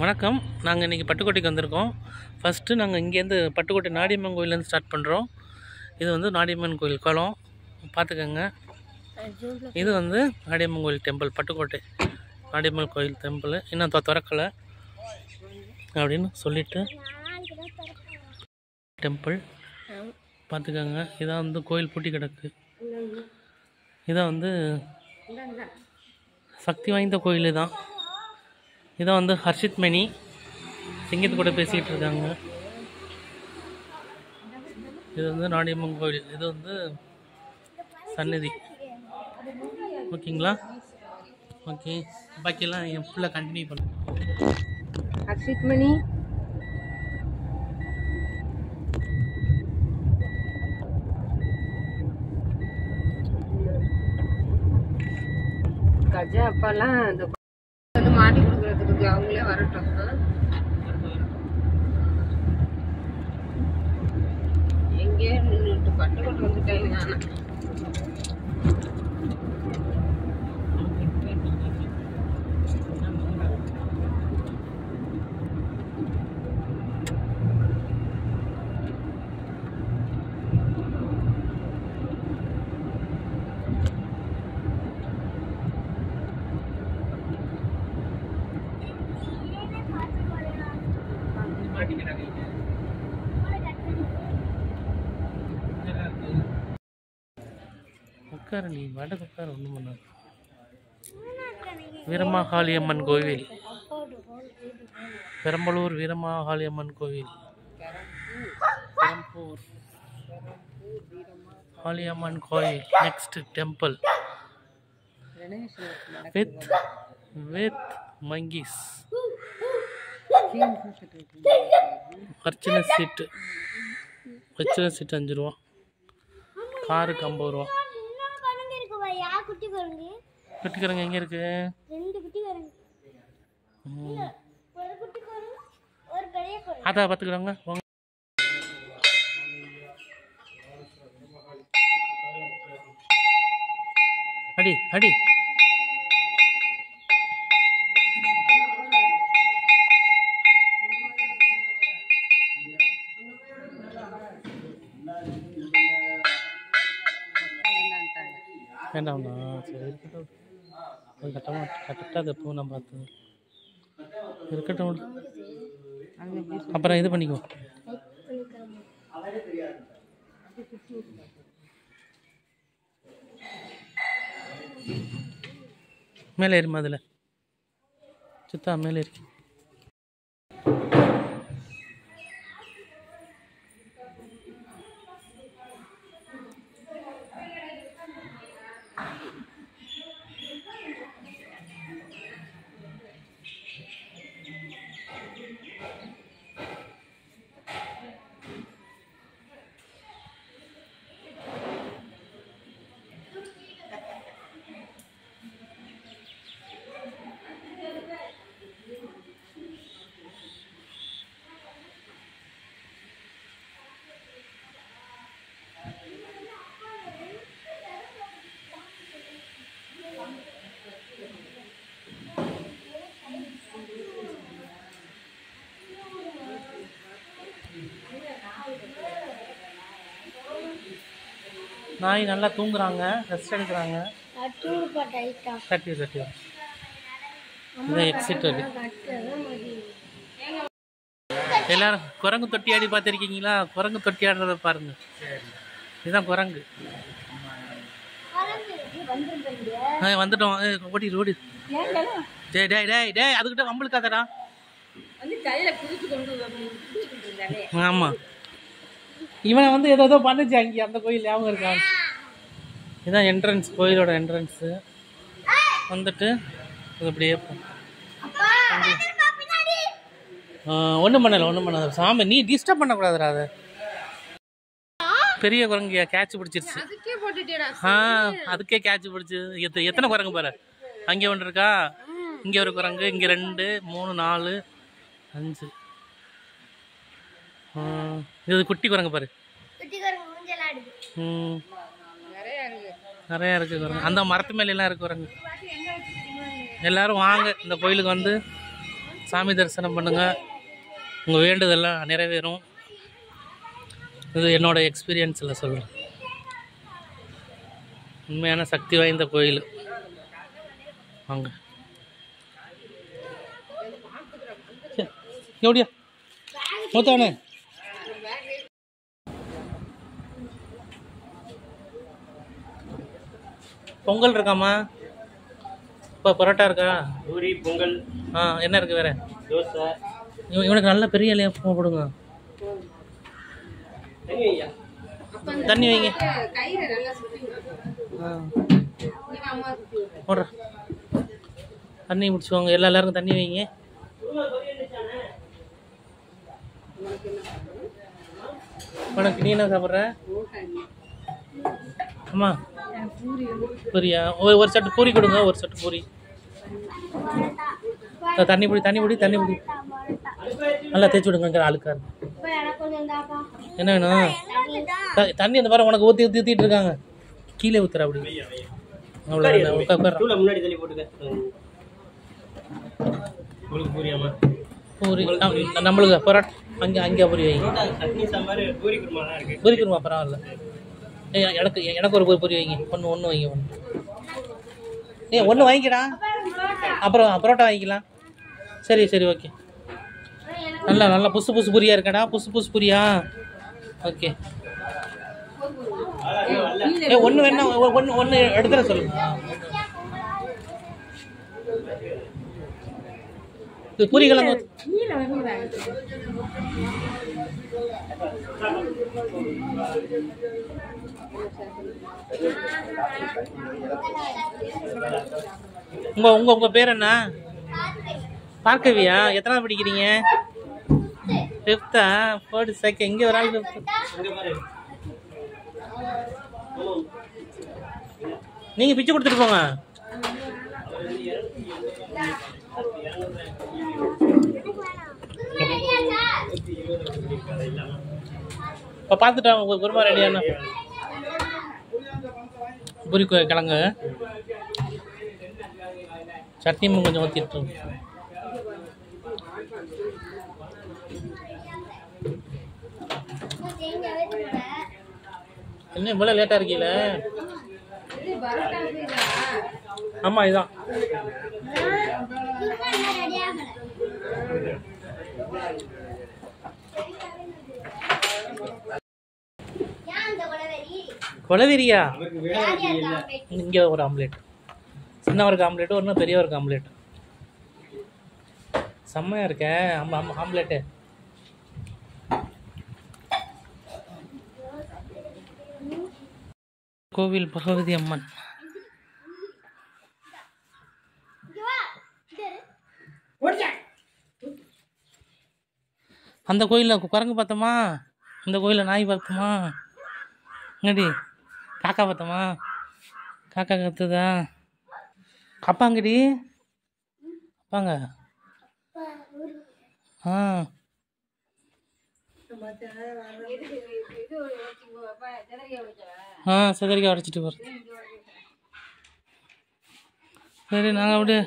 வணக்கம். நாங்கள் இன்றைக்கி பட்டுக்கோட்டைக்கு வந்திருக்கோம். ஃபஸ்ட்டு நாங்கள் இங்கேருந்து பட்டுக்கோட்டை நாடியம்மன் கோயிலேருந்து ஸ்டார்ட் பண்ணுறோம். இது வந்து நாடியம்மன் கோயில் குளம் பார்த்துக்கோங்க. இது வந்து நாடியம்மன் கோயில் டெம்பிள், பட்டுக்கோட்டை நாடியம்மன் கோயில் டெம்பிள் இன்னும் திறக்கலை அப்படின்னு சொல்லிட்டு டெம்பிள் பார்த்துக்கோங்க. இதான் வந்து கோயில் பூட்டி கிடக்கு. இதான் வந்து சக்தி வாய்ந்த கோயில் தான். இதான் வந்து ஹர்ஷித் மணி சிங்கத்து கூட பேசிக்கிட்டு இருக்காங்க. இது வந்து நாடியம்மன் கோயில், இது வந்து சன்னதி. ஓகேங்களா? ஓகே, பாக்கியெல்லாம் என் ஃபுல்லாக கண்டினியூ பண்ண. ஹர்ஷித் மணி கஜா அப்பெல்லாம் இந்த மாட்டி கொடுக்குறதுக்கு அவங்களே வரட்டும். எங்கேயே நின்றுட்டு பட்டுக்கோட்டை வந்துட்டாங்க. நானும் உட்கார, நீ வடக்கு உட்கார, ஒன்றும் பண்ணாது. வீரமாகாளியம்மன் கோவில், பெரம்பலூர் வீரமாகாளியம்மன் கோவில், பெரம்பூர் காளியம்மன் கோயில். Next temple with monkeys. அர்ச்சனை சீட்டு 5 ரூபா, காருக்கு 50 ரூபா. குட்டிக்கிறங்க எங்க இருக்கு? அதான் பார்த்துக்கிறாங்க. அடி அடி வேண்டாம்ண்ணா. சரி இருக்கட்டும், அது கரெக்டாக அது எப்போ நான் பார்த்தது இருக்கட்டும். அப்புறம் இது பண்ணிக்கோ. மேலே ஏறுமா, அதில் சித்தா மேலே ஏறி. நாய் நல்லா தூங்குறாங்க, ரெஸ்ட் எடுக்கிறாங்க. இதான் எக்ஸிட். அது எல்லாரும் குரங்கு தொட்டி ஆடி பார்த்துருக்கீங்களா? குரங்கு தொட்டி ஆடுறத பாருங்க. இதுதான் குரங்கு. வந்துட்டோம். ஓடி ரோடி. டே டே டே டே அதுக்கிட்ட வம்பளுக்காதடா. ஆமாம், இவனை வந்து ஏதோ பண்ணுச்சு அங்கே அந்த கோயில் ஞாபகம் இருக்கா? இதுதான் என்ட்ரன்ஸ், கோயிலோட என்ட்ரன்ஸு. வந்துட்டு இது அப்படியே ஒன்றும் பண்ணலை. சாமி நீ டிஸ்டர்ப் பண்ணக்கூடாதுடா. அதை பெரிய குரங்கு கேட்ச் பிடிச்சிருச்சு. அதுக்கே கேட்ச் பிடிச்சி. எத்தனை குரங்கு பாரு. அங்கே ஒன்று இருக்கா, இங்கே ஒரு குரங்கு, இங்கே 2 3 4 5. இது குட்டி குரங்கு பாரு. நிறையா இருக்கு குரங்கு. அந்த மரத்து மேல எல்லாம் இருக்கு குரங்கு. எல்லாரும் வாங்க இந்த கோயிலுக்கு வந்து சாமி தரிசனம் பண்ணுங்கள், உங்கள் வேண்டுதெல்லாம் நிறைவேறும். இது என்னோடய எக்ஸ்பீரியன்ஸில் சொல்கிறேன். உண்மையான சக்தி வாய்ந்த கோயில். வாங்க எப்படியா மூத்தானே. பொங்கல் இருக்காம்மா? இப்போ பரோட்டா இருக்கா? பூரி, பொங்கல். என்ன இருக்குது வேறு? தோசை. இவனுக்கு நல்ல பெரிய இலையா போடுங்க. தண்ணி வைங்க. போடுற தண்ணி பிடிச்சிக்கோங்க. எல்லாருக்கும் தண்ணி வைங்க. உனக்கு நீ என்ன சாப்பிட்ற? அம்மா பூரியா? ஒரு சட்டு பூரி கொடுங்க. ஒரு சட்டு பூரி. தண்ணி பிடி, தண்ணி பிடி, தண்ணி பிடி. நல்லா தேய்ச்சி விடுங்க. ஆளுக்காரு என்ன வேணும்? தண்ணி அந்த மாதிரி உனக்கு ஊற்றி ஊற்றிட்டு இருக்காங்க. கீழே ஊற்றுற அப்படி. அவ்வளோ முன்னாடி தள்ளி போட்டுக்க. பூரி நம்மளுக்கு பரோட்டா அங்கே பூரி வைங்க. பூரி குருமா பரவாயில்ல. எனக்கு ஒரு பூரி வைங்க. ஒன்று வைங்க. ஒன்று வாங்கிக்கடா. அப்புறம் பரோட்டா வாங்கிக்கலாம். சரி ஓகே. நல்லா புசு புரியா இருக்கடா. புசு புரியா? ஓகே. ஒன்று வேணா ஒன்று எடுத்துட சொல்லுங்க. பூரி கிழங்கு உங்க பேர் என்ன? பார்க்கவியா? எத்தனாவது படிக்கிறீங்க? 5th-ஆ? 4th, 2nd. இங்கே ஒரு ஆள் 5th. நீங்கள் பிச்சு கொடுத்துட்டு போங்க. இப்போ பார்த்துட்டாங்க. உங்கள் குருமா ரெடியான பூரி கிழங்கு சட்னியும் கொஞ்சம் ஊற்றிட்டு. என்ன இவ்வளோ லேட்டாக இருக்கீங்கள? ஆமாம் இதுதான். கொலவெறியா? இங்கே ஒரு ஆம்லேட். சின்னவருக்கு ஆம்லேட்டு, ஒன்று பெரியவருக்கு ஆம்லேட். செம்மையாக இருக்க ஆம்லேட்டு. கோவில் பகவதி அம்மன். அந்த கோயிலில் குரங்கு பார்த்தோமா? இந்த கோயிலில் நாய் பார்த்தோமா? எங்கடி காக்கா பார்த்தோமா? காக்கா கத்துதா? அப்பாங்கடி அப்பாங்க. சிதறிக்காய் உடைச்சிட்டு போகிறேன். சரி நாங்கள் அப்படியே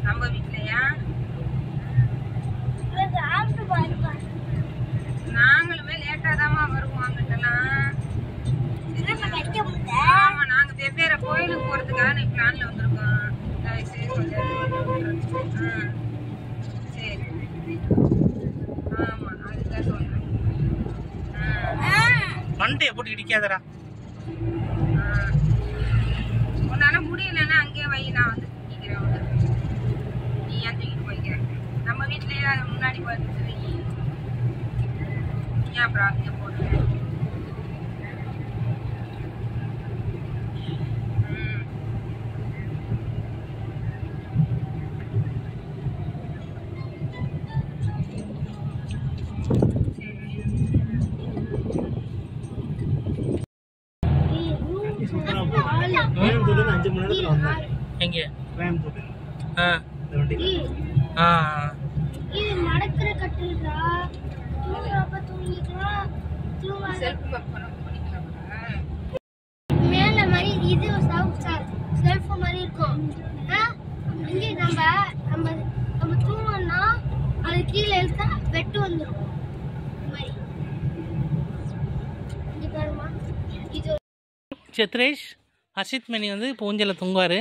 நம்ம வீட்லயா? நாங்களுமே லேட்டா தாமா வருவோம். அங்கிட்டலாம் ஆமா, நாங்க வெவ்வேறு கோயிலுக்கு போறதுக்காக பிளான்ல வந்திருக்கோம். சரி ஆமா, அதுதான் சொல்றேன். மண்டையை போட்டு இடிக்காதடா. உன்னால முடியலன்னா அங்கேயே வை, நான் வந்து தூக்கிக்கிறேன். நீ ஏன் தூக்கிட்டு போய்க்கிறேன்? நம்ம வீட்லயே அதை முன்னாடி பார்த்துட்டு வை. ஏன் அப்புறம் அங்கே போடுவேன்? எங்கே? செல்ஃப் மேக் பண்ண பண்ணிக்கலாம். மேல மாதிரி இது செல்ஃப் மாதிரி இருக்கும். இங்கே நம்ம நம்ம நம்ம தூங்கணும்னா அது கீழே இழுத்தா வெட்டு வந்துடும். இங்கே பாருமா, இது சித்ரேஷ் ஹர்ஷித் மணி வந்து இப்போ ஊஞ்சலில் தூங்குவார்,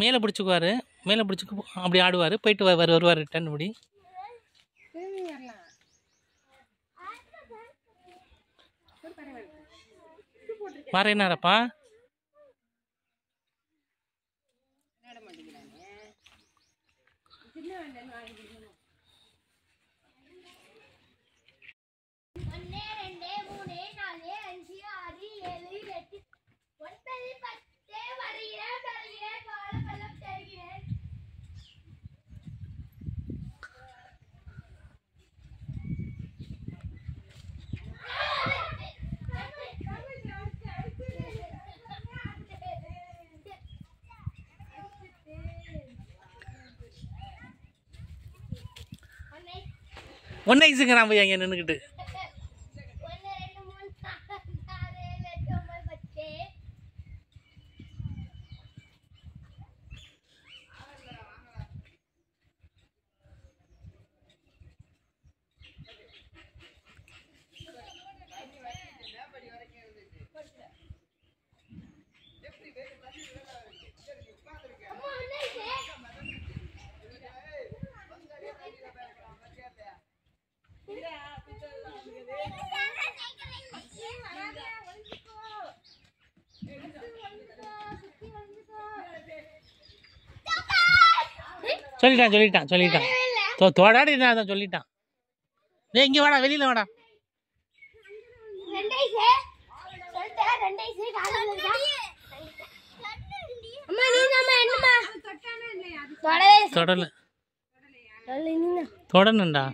மேலே பிடிச்சிக்குவார், மேலே பிடிச்சிக்கு அப்படி ஆடுவார், போயிட்டு வருவார் ரிட்டர்ன் முடி. வரேனாரப்பா ஒன்றை ஐஸுங்கிறான் போய் அங்கே நின்றுக்கிட்டு. சொல்லிட்டான் தோடாடி நான் சொல்லிட்டான். டேய் இங்கே வாடா, வெளியில் வாடா. தொடணுண்டா.